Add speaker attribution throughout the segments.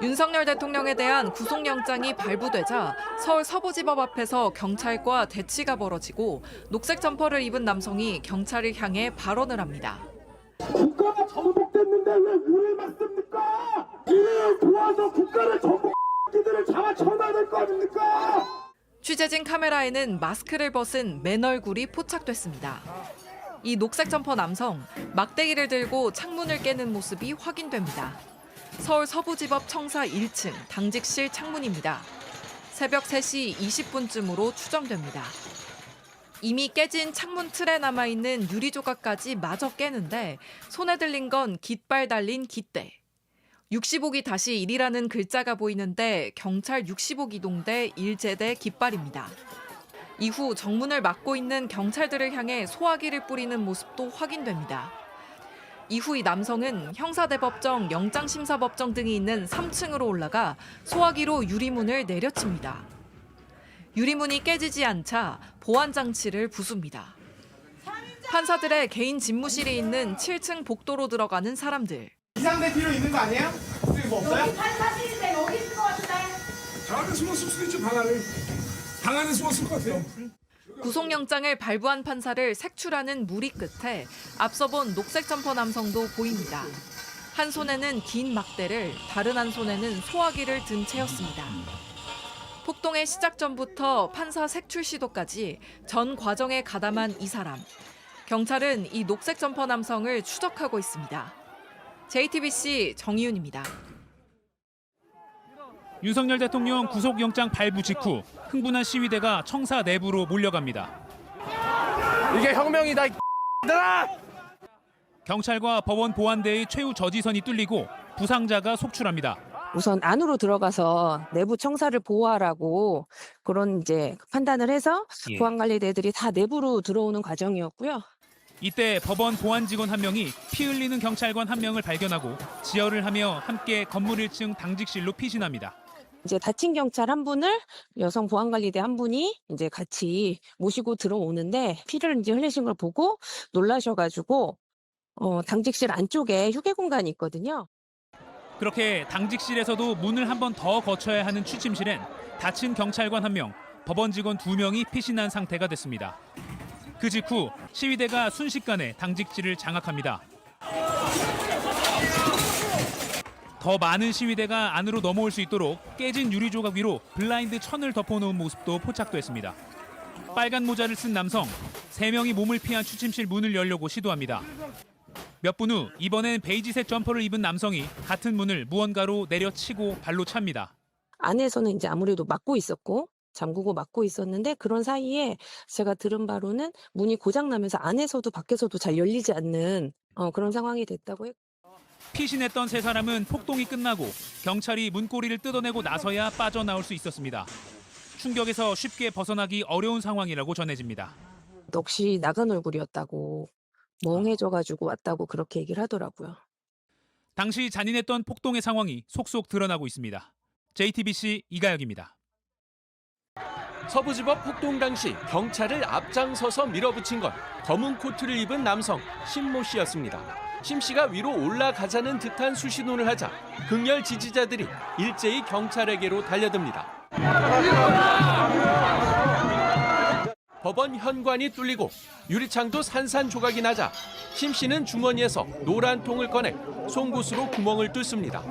Speaker 1: 윤석열 대통령에 대한 구속영장이 발부되자 서울 서부지법 앞에서 경찰과 대치가 벌어지고 녹색 점퍼를 입은 남성이 경찰을 향해 발언을 합니다.
Speaker 2: 국가가 정복됐는데 왜 우리를 막습니까? 우리를 도와서 국가를 정복들을 잡아 쳐놔야 될 거 아닙니까?
Speaker 1: 취재진 카메라에는 마스크를 벗은 맨 얼굴이 포착됐습니다. 이 녹색 점퍼 남성, 막대기를 들고 창문을 깨는 모습이 확인됩니다. 서울 서부지법 청사 1층 당직실 창문입니다. 새벽 3시 20분쯤으로 추정됩니다. 이미 깨진 창문 틀에 남아있는 유리 조각까지 마저 깨는데 손에 들린 건 깃발 달린 깃대. 65기 다시 1이라는 글자가 보이는데 경찰 65 기동대 일제대 깃발입니다. 이후 정문을 막고 있는 경찰들을 향해 소화기를 뿌리는 모습도 확인됩니다. 이후 이 남성은 형사대법정, 영장심사법정 등이 있는 3층으로 올라가 소화기로 유리문을 내려칩니다. 유리문이 깨지지 않자 보안장치를 부숩니다. 판사들의 개인 집무실이 있는 7층 복도로 들어가는 사람들.
Speaker 3: 이상대 필요 있는 거 아니에요? 여기 뭐 없어요?
Speaker 4: 여기 판사실인데 여기 있을 것 같은데.
Speaker 5: 저 안에 숨었을 수도 있죠, 방 안에. 방 안에 숨었을 것 같아요.
Speaker 1: 구속영장을 발부한 판사를 색출하는 무리 끝에 앞서 본 녹색 점퍼 남성도 보입니다. 한 손에는 긴 막대를, 다른 한 손에는 소화기를 든 채였습니다. 폭동의 시작 전부터 판사 색출 시도까지 전 과정에 가담한 이 사람. 경찰은 이 녹색 점퍼 남성을 추적하고 있습니다. JTBC 정희윤입니다.
Speaker 6: 윤석열 대통령 구속영장 발부 직후 흥분한 시위대가 청사 내부로 몰려갑니다.
Speaker 3: 이게 혁명이다, 이들아!
Speaker 6: 경찰과 법원 보안대의 최후 저지선이 뚫리고 부상자가 속출합니다.
Speaker 7: 우선 안으로 들어가서 내부 청사를 보호하라고 그런 이제 판단을 해서 보안관리대들이 다 내부로 들어오는 과정이었고요.
Speaker 6: 이때 법원 보안 직원 한 명이 피 흘리는 경찰관 한 명을 발견하고 지혈을 하며 함께 건물 1층 당직실로 피신합니다.
Speaker 7: 이제 다친 경찰 한 분을 여성 보안관리대 한 분이 이제 같이 모시고 들어오는데 피를 이제 흘리신 걸 보고 놀라셔가지고 당직실 안쪽에 휴게 공간이 있거든요.
Speaker 6: 그렇게 당직실에서도 문을 한 번 더 거쳐야 하는 취침실엔 다친 경찰관 한 명, 법원 직원 2명이 피신한 상태가 됐습니다. 그 직후 시위대가 순식간에 당직실을 장악합니다. 더 많은 시위대가 안으로 넘어올 수 있도록 깨진 유리 조각 위로 블라인드 천을 덮어놓은 모습도 포착됐습니다. 빨간 모자를 쓴 남성, 3명이 몸을 피한 취침실 문을 열려고 시도합니다. 몇 분 후 이번엔 베이지색 점퍼를 입은 남성이 같은 문을 무언가로 내려치고 발로 찹니다.
Speaker 7: 안에서는 이제 아무래도 막고 있었고 잠그고 막고 있었는데 그런 사이에 제가 들은 바로는 문이 고장나면서 안에서도 밖에서도 잘 열리지 않는 그런 상황이 됐다고 했고.
Speaker 6: 피신했던 3사람은 폭동이 끝나고 경찰이 문고리를 뜯어내고 나서야 빠져나올 수 있었습니다. 충격에서 쉽게 벗어나기 어려운 상황이라고 전해집니다.
Speaker 7: 넋이 나간 얼굴이었다고 멍해져가지고 왔다고 그렇게 얘기를 하더라고요.
Speaker 6: 당시 잔인했던 폭동의 상황이 속속 드러나고 있습니다. JTBC 이가혁입니다.
Speaker 8: 서부지법 폭동 당시 경찰을 앞장서서 밀어붙인 건 검은 코트를 입은 남성 신모 씨였습니다. 심 씨가 위로 올라가자는 듯한 수신호를 하자 극렬 지지자들이 일제히 경찰에게로 달려듭니다. 법원 현관이 뚫리고 유리창도 산산조각이 나자 심 씨는 주머니에서 노란 통을 꺼내 송곳으로 구멍을 뚫습니다.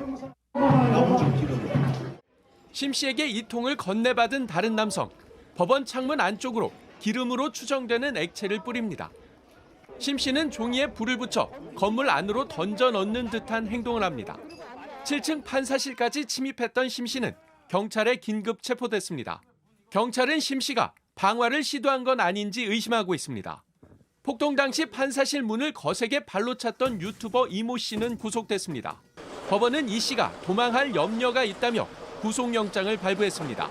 Speaker 8: 심 씨에게 이 통을 건네받은 다른 남성, 법원 창문 안쪽으로 기름으로 추정되는 액체를 뿌립니다. 심 씨는 종이에 불을 붙여 건물 안으로 던져 넣는 듯한 행동을 합니다. 7층 판사실까지 침입했던 심 씨는 경찰에 긴급 체포됐습니다. 경찰은 심 씨가 방화를 시도한 건 아닌지 의심하고 있습니다. 폭동 당시 판사실 문을 거세게 발로 찼던 유튜버 이모 씨는 구속됐습니다. 법원은 이 씨가 도망할 염려가 있다며 구속영장을 발부했습니다.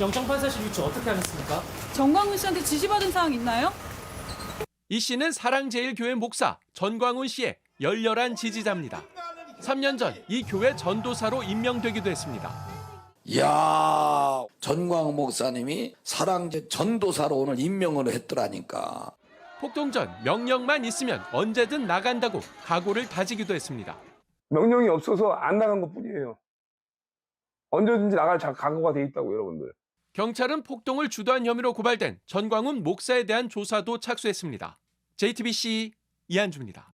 Speaker 9: 영장판사실 유치 어떻게 하셨습니까?
Speaker 4: 정광훈 씨한테 지시받은 사항 있나요?
Speaker 8: 이 씨는 사랑제일교회 목사 전광훈 씨의 열렬한 지지자입니다. 3년 전 이 교회 전도사로 임명되기도 했습니다.
Speaker 10: 이야, 전광훈 목사님이 사랑제 전도사로 오늘 임명을 했더라니까.
Speaker 8: 폭동 전 명령만 있으면 언제든 나간다고 각오를 다지기도 했습니다.
Speaker 5: 명령이 없어서 안 나간 것뿐이에요. 언제든지 나갈 각오가 돼 있다고 여러분들.
Speaker 8: 경찰은 폭동을 주도한 혐의로 고발된 전광훈 목사에 대한 조사도 착수했습니다. JTBC 이한주입니다.